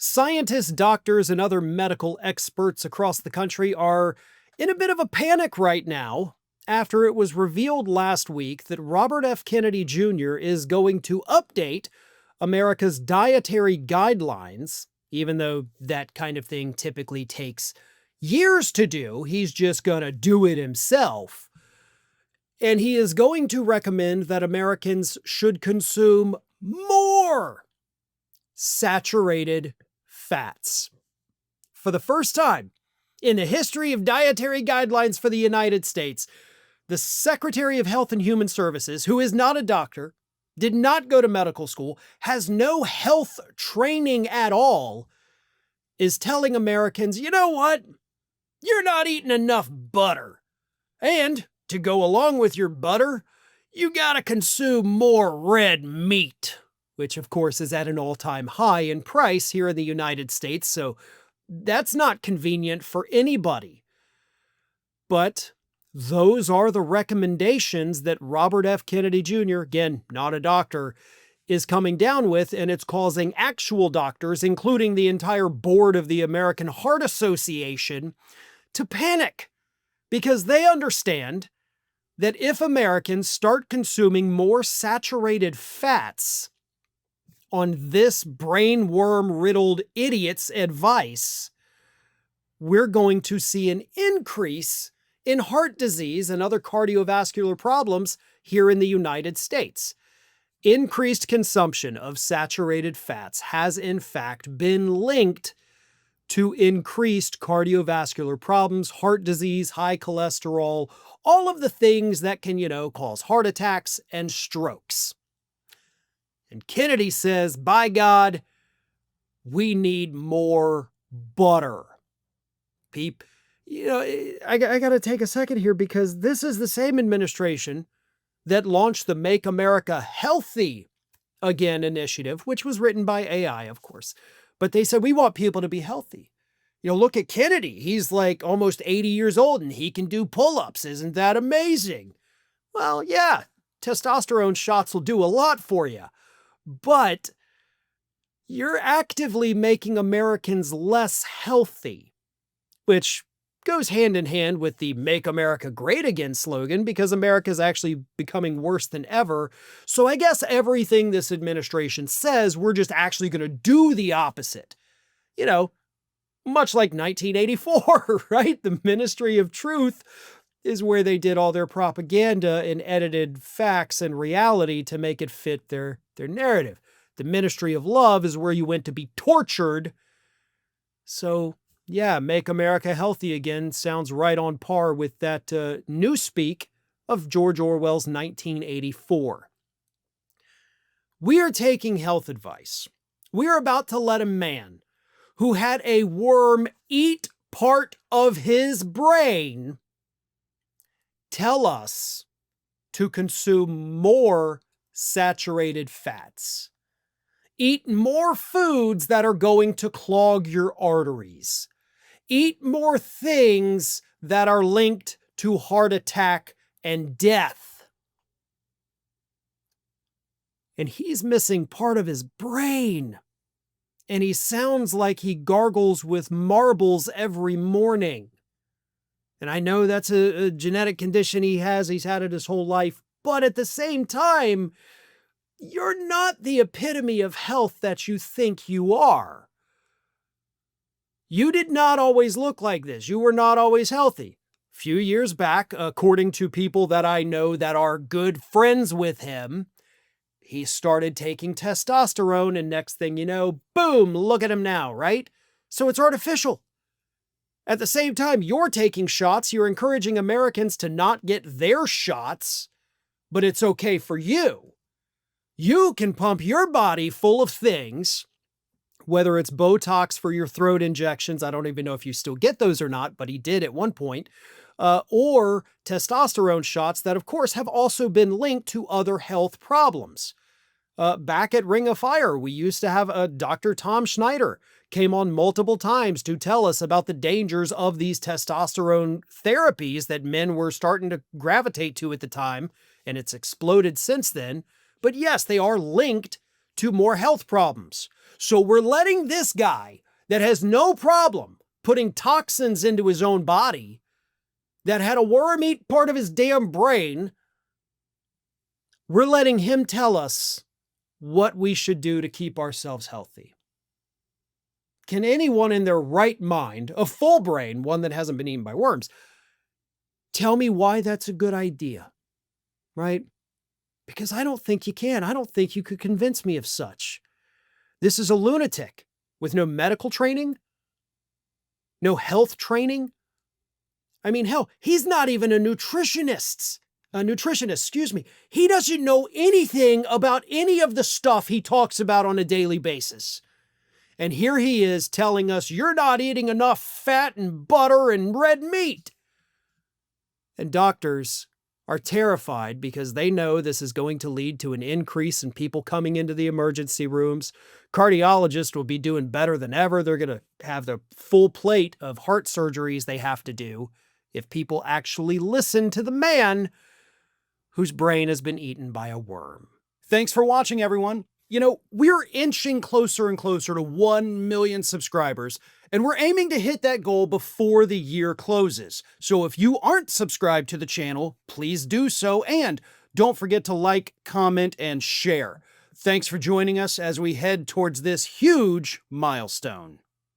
Scientists, doctors, and other medical experts across the country are in a bit of a panic right now after it was revealed last week that Robert F. Kennedy Jr. is going to update America's dietary guidelines, even though that kind of thing typically takes years to do. He's just going to do it himself. And he is going to recommend that Americans should consume more saturated fats. For the first time in the history of dietary guidelines for the United States, the Secretary of Health and Human Services, who is not a doctor, did not go to medical school, has no health training at all, is telling Americans, you know what? You're not eating enough butter. And to go along with your butter, you gotta consume more red meat, which of course is at an all-time high in price here in the United States, so that's not convenient for anybody. But those are the recommendations that Robert F. Kennedy Jr., again, not a doctor, is coming down with, and it's causing actual doctors, including the entire board of the American Heart Association, to panic because they understand that if Americans start consuming more saturated fats on this brainworm-riddled idiot's advice, we're going to see an increase in heart disease and other cardiovascular problems here in the United States. Increased consumption of saturated fats has in fact been linked to increased cardiovascular problems, heart disease, high cholesterol, all of the things that can, cause heart attacks and strokes. And Kennedy says, by God, we need more butter. I got to take a second here because this is the same administration that launched the Make America Healthy Again initiative, which was written by AI, of course. But they said, we want people to be healthy. Look at Kennedy. He's like almost 80 years old and he can do pull-ups. Isn't that amazing? Well, yeah, testosterone shots will do a lot for you. But you're actively making Americans less healthy, which goes hand in hand with the Make America Great Again slogan because America is actually becoming worse than ever. So I guess everything this administration says, we're just actually going to do the opposite. Much like 1984, right? The Ministry of Truth is where they did all their propaganda and edited facts and reality to make it fit their narrative. The Ministry of Love is where you went to be tortured. So yeah, Make America Healthy Again sounds right on par with that newspeak of George Orwell's 1984. We are taking health advice. We are about to let a man who had a worm eat part of his brain tell us to consume more saturated fats. Eat more foods that are going to clog your arteries. Eat more things that are linked to heart attack and death. And he's missing part of his brain. And he sounds like he gargles with marbles every morning. And I know that's a genetic condition he has. He's had it his whole life. But at the same time, you're not the epitome of health that you think you are. You did not always look like this. You were not always healthy. A few years back, according to people that I know that are good friends with him, he started taking testosterone, and next thing you know, boom, look at him now, right? So it's artificial. At the same time, you're taking shots, you're encouraging Americans to not get their shots, but it's okay for you. You can pump your body full of things, whether it's Botox for your throat injections, I don't even know if you still get those or not, but he did at one point, or testosterone shots that, of course, have also been linked to other health problems. Back at Ring of Fire, we used to have Dr. Tom Schneider came on multiple times to tell us about the dangers of these testosterone therapies that men were starting to gravitate to at the time, and it's exploded since then. But yes, they are linked to more health problems. So we're letting this guy that has no problem putting toxins into his own body, that had a worm eat part of his damn brain, we're letting him tell us what we should do to keep ourselves healthy. Can anyone in their right mind, a full brain, one that hasn't been eaten by worms, tell me why that's a good idea, right? Because I don't think you can. I don't think you could convince me of such. This is a lunatic with no medical training, no health training. I mean, hell, he's not even a nutritionist, excuse me. He doesn't know anything about any of the stuff he talks about on a daily basis. And here he is telling us you're not eating enough fat and butter and red meat. And doctors are terrified because they know this is going to lead to an increase in people coming into the emergency rooms. Cardiologists will be doing better than ever. They're going to have the full plate of heart surgeries they have to do if people actually listen to the man whose brain has been eaten by a worm. Thanks for watching, everyone. You know, we're inching closer and closer to 1 million subscribers, and we're aiming to hit that goal before the year closes. So if you aren't subscribed to the channel, please do so, and don't forget to like, comment, and share. Thanks for joining us as we head towards this huge milestone.